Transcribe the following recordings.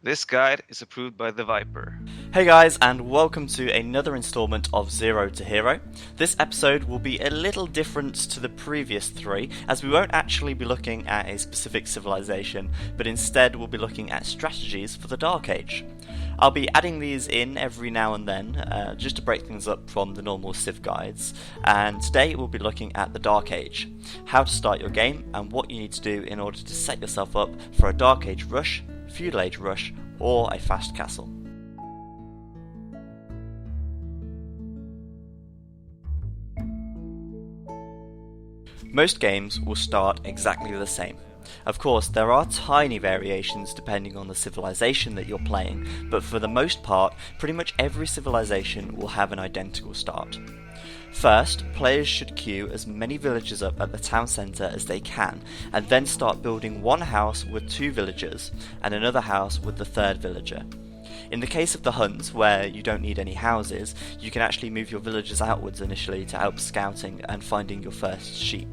This guide is approved by the Viper. Hey guys, and welcome to another installment of Zero to Hero. This episode will be a little different to the previous three, as we won't actually be looking at a specific civilization, but instead we'll be looking at strategies for the Dark Age. I'll be adding these in every now and then, just to break things up from the normal Civ guides, and today we'll be looking at the Dark Age, how to start your game, and what you need to do in order to set yourself up for a Dark Age rush, Feudal Age rush, or a fast castle. Most games will start exactly the same. Of course, there are tiny variations depending on the civilization that you're playing, but for the most part, pretty much every civilization will have an identical start. First, players should queue as many villagers up at the town centre as they can, and then start building one house with 2 villagers, and another house with the 3rd villager. In the case of the Huns, where you don't need any houses, you can actually move your villagers outwards initially to help scouting and finding your first sheep.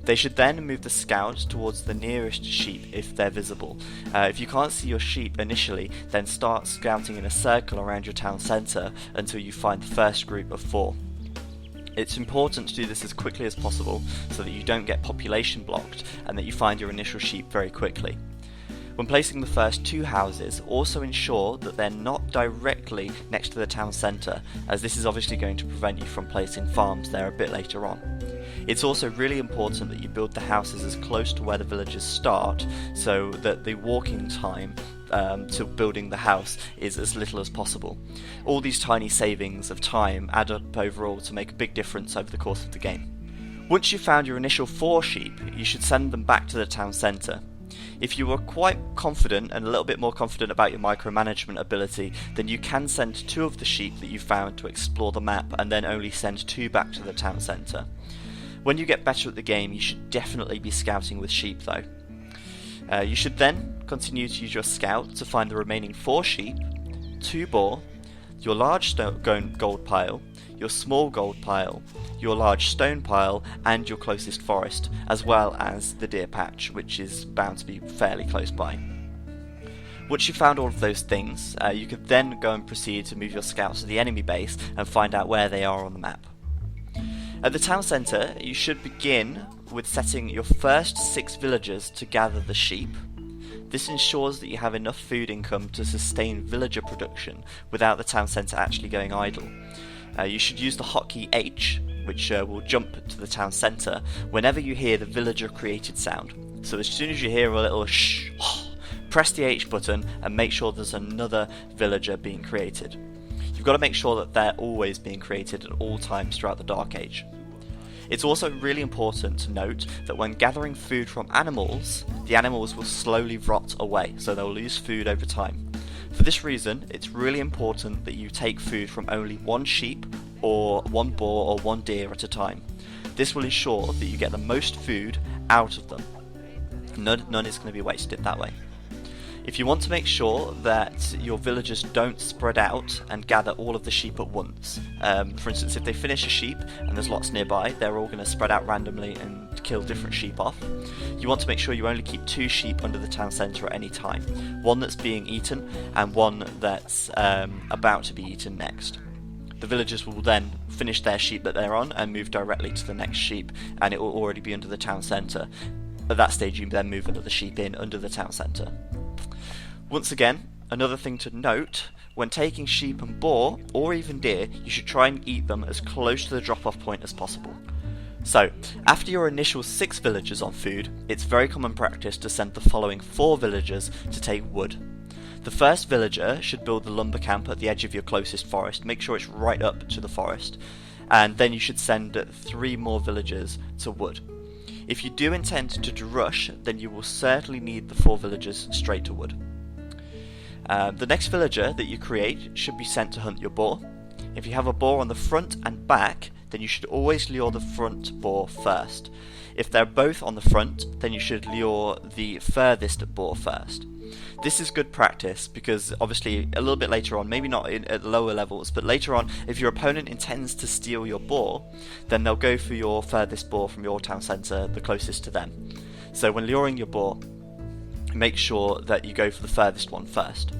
They should then move the scout towards the nearest sheep if they're visible. If you can't see your sheep initially, then start scouting in a circle around your town centre until you find the first group of 4. It's important to do this as quickly as possible so that you don't get population blocked and that you find your initial sheep very quickly. When placing the first 2 houses, also ensure that they're not directly next to the town centre, as this is obviously going to prevent you from placing farms there a bit later on. It's also really important that you build the houses as close to where the villagers start, so that the walking time to building the house is as little as possible. All these tiny savings of time add up overall to make a big difference over the course of the game. Once you've found your initial 4 sheep, you should send them back to the town centre. If you are quite confident and a little bit more confident about your micromanagement ability, then you can send 2 of the sheep that you found to explore the map and then only send 2 back to the town centre. When you get better at the game, you should definitely be scouting with sheep though. You should then continue to use your scout to find the remaining 4 sheep, 2 boar, your large gold pile, your small gold pile, your large stone pile, and your closest forest, as well as the deer patch, which is bound to be fairly close by. Once you've found all of those things, you could then go and proceed to move your scouts to the enemy base and find out where they are on the map. At the town centre, you should begin with setting your first 6 villagers to gather the sheep. This ensures that you have enough food income to sustain villager production without the town centre actually going idle. You should use the hotkey H, which will jump to the town centre whenever you hear the villager created sound. So as soon as you hear a little shh, press the H button and make sure there's another villager being created. You've got to make sure that they're always being created at all times throughout the Dark Age. It's also really important to note that when gathering food from animals, the animals will slowly rot away, so they'll lose food over time. For this reason, it's really important that you take food from only 1 sheep, or 1 boar, or 1 deer at a time. This will ensure that you get the most food out of them. None is going to be wasted that way. If you want to make sure that your villagers don't spread out and gather all of the sheep at once, for instance, if they finish a sheep and there's lots nearby, they're all going to spread out randomly and kill different sheep off. You want to make sure you only keep 2 sheep under the town centre at any time, one that's being eaten and one that's about to be eaten next. The villagers will then finish their sheep that they're on and move directly to the next sheep, and it will already be under the town centre. At that stage, you then move another sheep in under the town centre. Once again, another thing to note, when taking sheep and boar, or even deer, you should try and eat them as close to the drop-off point as possible. So, after your initial 6 villagers on food, it's very common practice to send the following 4 villagers to take wood. The first villager should build the lumber camp at the edge of your closest forest, make sure it's right up to the forest, and then you should send 3 more villagers to wood. If you do intend to rush, then you will certainly need the 4 villagers straight to wood. The next villager that you create should be sent to hunt your boar. If you have a boar on the front and back, then you should always lure the front boar first. If they're both on the front, then you should lure the furthest boar first. This is good practice because obviously a little bit later on, maybe not at lower levels, but later on, if your opponent intends to steal your boar, then they'll go for your furthest boar from your town centre, the closest to them. So when luring your boar, make sure that you go for the furthest one first.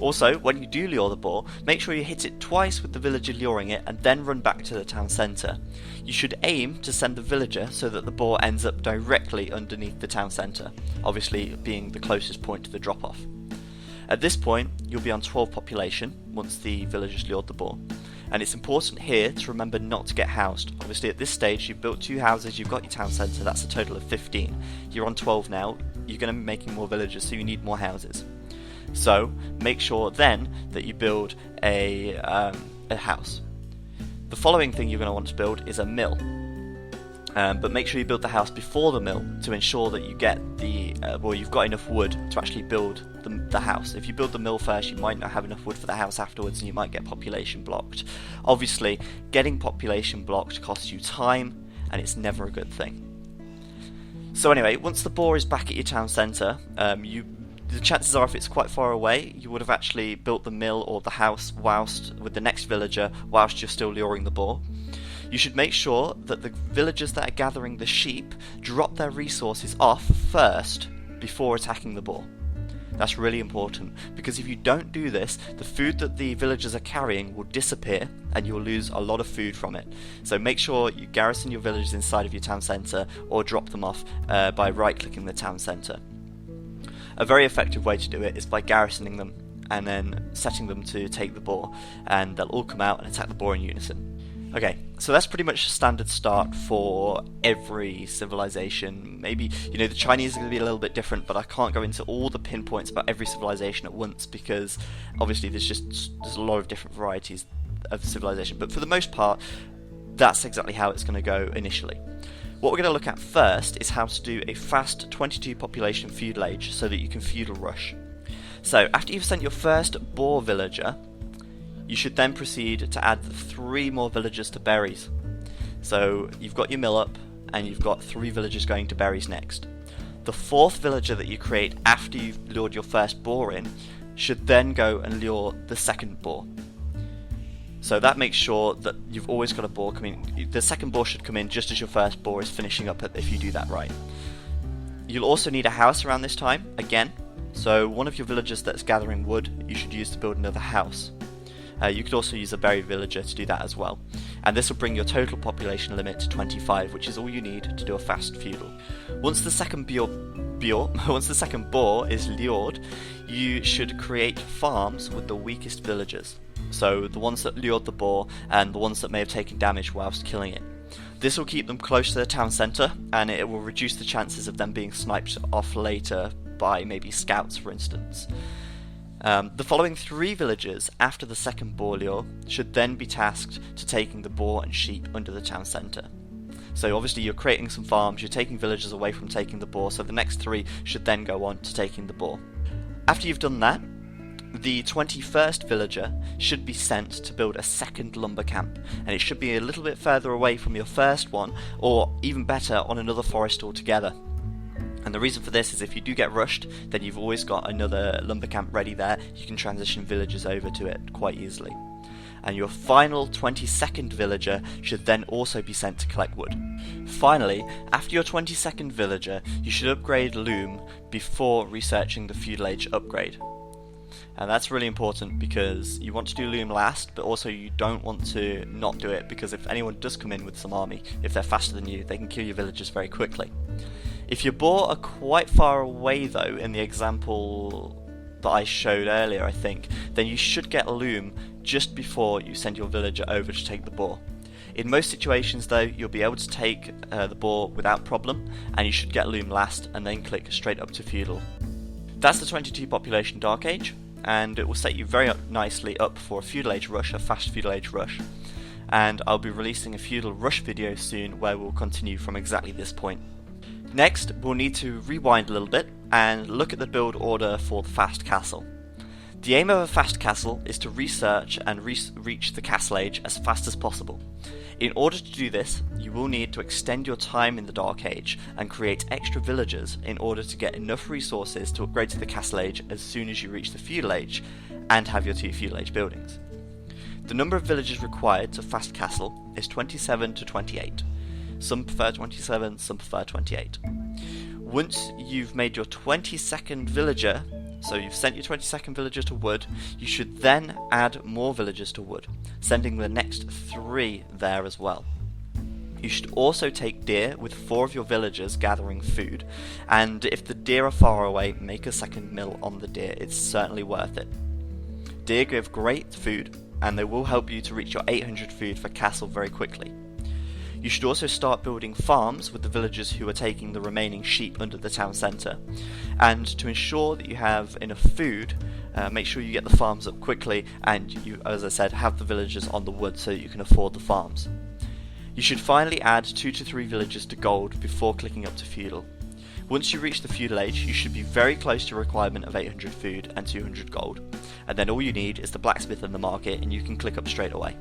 Also, when you do lure the boar, make sure you hit it twice with the villager luring it and then run back to the town centre. You should aim to send the villager so that the boar ends up directly underneath the town centre, obviously being the closest point to the drop-off. At this point, you'll be on 12 population once the villagers lured the boar. And it's important here to remember not to get housed. Obviously at this stage you've built 2 houses, you've got your town centre, that's a total of 15. You're on 12 now, you're going to be making more villagers, so you need more houses. So make sure then that you build a house. The following thing you're going to want to build is a mill. But make sure you build the house before the mill to ensure that you get you've got enough wood to actually build the house. If you build the mill first, you might not have enough wood for the house afterwards and you might get population blocked. Obviously, getting population blocked costs you time and it's never a good thing. So anyway, once the boar is back at your town centre, the chances are if it's quite far away, you would have actually built the mill or the house with the next villager whilst you're still luring the boar. You should make sure that the villagers that are gathering the sheep drop their resources off first before attacking the boar. That's really important, because if you don't do this, the food that the villagers are carrying will disappear and you'll lose a lot of food from it. So make sure you garrison your villagers inside of your town centre or drop them off by right-clicking the town centre. A very effective way to do it is by garrisoning them and then setting them to take the boar, and they'll all come out and attack the boar in unison. Okay, so that's pretty much a standard start for every civilization. Maybe, the Chinese are going to be a little bit different, but I can't go into all the pinpoints about every civilization at once because obviously there's a lot of different varieties of civilization. But for the most part, that's exactly how it's going to go initially. What we're going to look at first is how to do a fast 22 population feudal age so that you can feudal rush. So after you've sent your first boar villager, you should then proceed to add 3 more villagers to berries. So you've got your mill up and you've got 3 villagers going to berries next. The 4th villager that you create after you've lured your first boar in should then go and lure the second boar. So that makes sure that you've always got a boar coming. The second boar should come in just as your first boar is finishing up if you do that right. You'll also need a house around this time, again. So one of your villagers that's gathering wood, you should use to build another house. You could also use a berry villager to do that as well. And this will bring your total population limit to 25, which is all you need to do a fast feudal. Once the second boar is lured, you should create farms with the weakest villagers. So the ones that lured the boar and the ones that may have taken damage whilst killing it. This will keep them close to the town centre and it will reduce the chances of them being sniped off later by maybe scouts, for instance. The following 3 villagers after the second boar lure should then be tasked to taking the boar and sheep under the town centre. So obviously you're creating some farms, you're taking villagers away from taking the boar, so the next 3 should then go on to taking the boar. After you've done that, the 21st villager should be sent to build a second lumber camp, and it should be a little bit further away from your first one, or even better, on another forest altogether. And the reason for this is if you do get rushed, then you've always got another lumber camp ready there. You can transition villagers over to it quite easily. And your final 22nd villager should then also be sent to collect wood. Finally, after your 22nd villager, you should upgrade Loom before researching the feudal age upgrade. And that's really important because you want to do Loom last, but also you don't want to not do it, because if anyone does come in with some army, if they're faster than you, they can kill your villagers very quickly. If your boar are quite far away though, in the example that I showed earlier I think, then you should get a Loom just before you send your villager over to take the boar. In most situations though, you'll be able to take the boar without problem, and you should get Loom last and then click straight up to feudal. That's the 22 population Dark Age, and it will set you very nicely up for a feudal age rush, a fast feudal age rush. And I'll be releasing a feudal rush video soon where we'll continue from exactly this point. Next, we'll need to rewind a little bit and look at the build order for the fast castle. The aim of a fast castle is to research and reach the castle age as fast as possible. In order to do this, you will need to extend your time in the Dark Age and create extra villagers in order to get enough resources to upgrade to the castle age as soon as you reach the feudal age and have your 2 feudal age buildings. The number of villagers required to fast castle is 27 to 28. Some prefer 27, some prefer 28. Once you've made your 22nd villager, so you've sent your 22nd villager to wood, you should then add more villagers to wood, sending the next 3 there as well. You should also take deer with 4 of your villagers gathering food, and if the deer are far away, make a second mill on the deer, it's certainly worth it. Deer give great food, and they will help you to reach your 800 food for castle very quickly. You should also start building farms with the villagers who are taking the remaining sheep under the town centre. And to ensure that you have enough food, make sure you get the farms up quickly and you, as I said, have the villagers on the wood so that you can afford the farms. You should finally add 2 to 3 villagers to gold before clicking up to feudal. Once you reach the feudal age, you should be very close to a requirement of 800 food and 200 gold. And then all you need is the blacksmith and the market and you can click up straight away.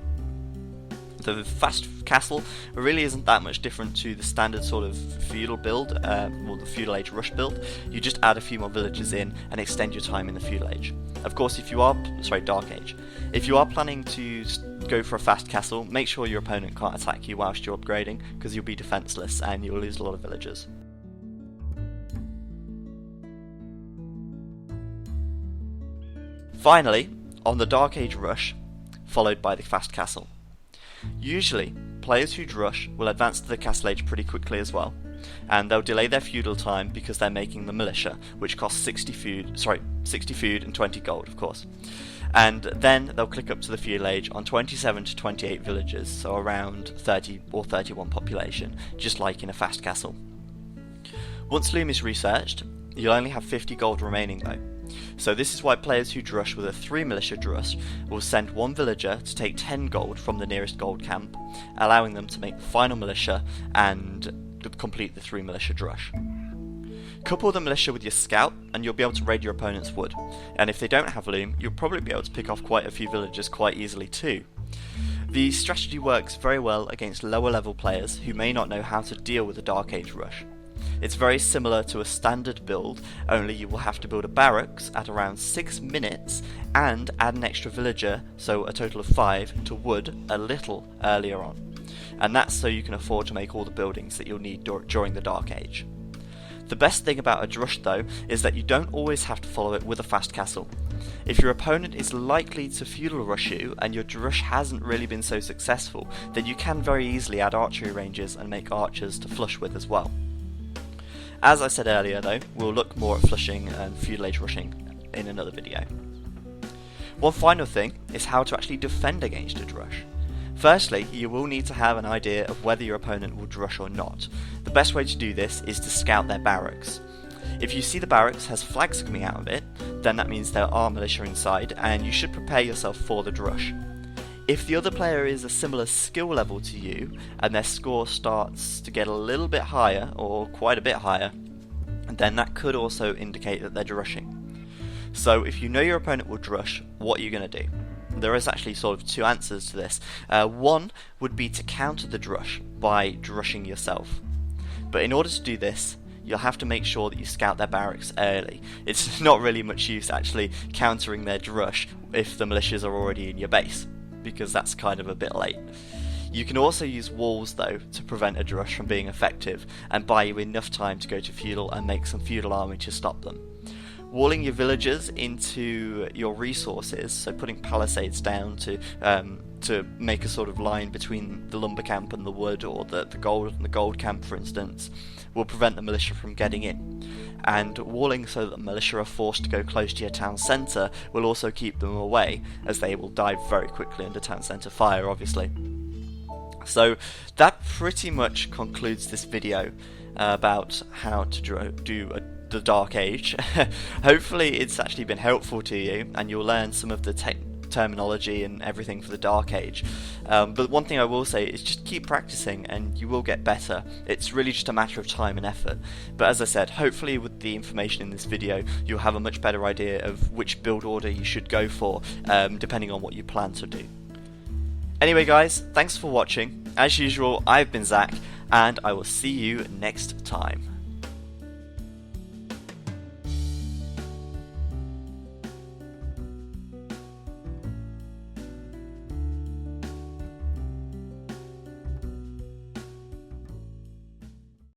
The fast castle really isn't that much different to the standard sort of feudal build, or the feudal age rush build. You just add a few more villagers in and extend your time in the feudal age. Of course, if you are, dark age. If you are planning to go for a fast castle, make sure your opponent can't attack you whilst you're upgrading, because you'll be defenseless and you'll lose a lot of villagers. Finally, on the Dark Age rush, followed by the fast castle. Usually, players who rush will advance to the castle age pretty quickly as well, and they'll delay their feudal time because they're making the militia, which costs 60 food and 20 gold, of course. And then they'll click up to the feudal age on 27 to 28 villagers, so around 30 or 31 population, just like in a fast castle. Once Loom is researched, you'll only have 50 gold remaining though. So this is why players who drush with a 3 militia drush will send 1 villager to take 10 gold from the nearest gold camp, allowing them to make the final militia and complete the 3 militia drush. Couple the militia with your scout and you'll be able to raid your opponent's wood, and if they don't have loom, you'll probably be able to pick off quite a few villagers quite easily too. The strategy works very well against lower level players who may not know how to deal with a Dark Age rush. It's very similar to a standard build, only you will have to build a barracks at around 6 minutes and add an extra villager, so a total of 5, to wood a little earlier on. And that's so you can afford to make all the buildings that you'll need during the Dark Age. The best thing about a drush though is that you don't always have to follow it with a fast castle. If your opponent is likely to feudal rush you and your drush hasn't really been so successful, then you can very easily add archery ranges and make archers to flush with as well. As I said earlier though, we'll look more at flushing and feudal age rushing in another video. One final thing is how to actually defend against a drush. Firstly, you will need to have an idea of whether your opponent will drush or not. The best way to do this is to scout their barracks. If you see the barracks has flags coming out of it, then that means there are militia inside and you should prepare yourself for the drush. If the other player is a similar skill level to you and their score starts to get a little bit higher or quite a bit higher, then that could also indicate that they're drushing. So if you know your opponent will drush, what are you going to do? There is actually sort of 2 answers to this. One would be to counter the drush by drushing yourself. But in order to do this, you'll have to make sure that you scout their barracks early. It's not really much use actually countering their drush if the militias are already in your base, because that's kind of a bit late. You can also use walls though to prevent a drush from being effective and buy you enough time to go to feudal and make some feudal army to stop them. Walling your villagers into your resources, so putting palisades down to make a sort of line between the lumber camp and the wood, or the gold camp for instance, will prevent the militia from getting in. And walling so that the militia are forced to go close to your town centre will also keep them away, as they will die very quickly under town centre fire obviously. So that pretty much concludes this video about how to do the Dark Age. Hopefully it's actually been helpful to you and you'll learn some of the terminology and everything for the Dark Age. But one thing I will say is just keep practicing and you will get better. It's really just a matter of time and effort. But as I said, hopefully with the information in this video you'll have a much better idea of which build order you should go for, depending on what you plan to do. Anyway guys, thanks for watching. As usual, I've been Zach and I will see you next time.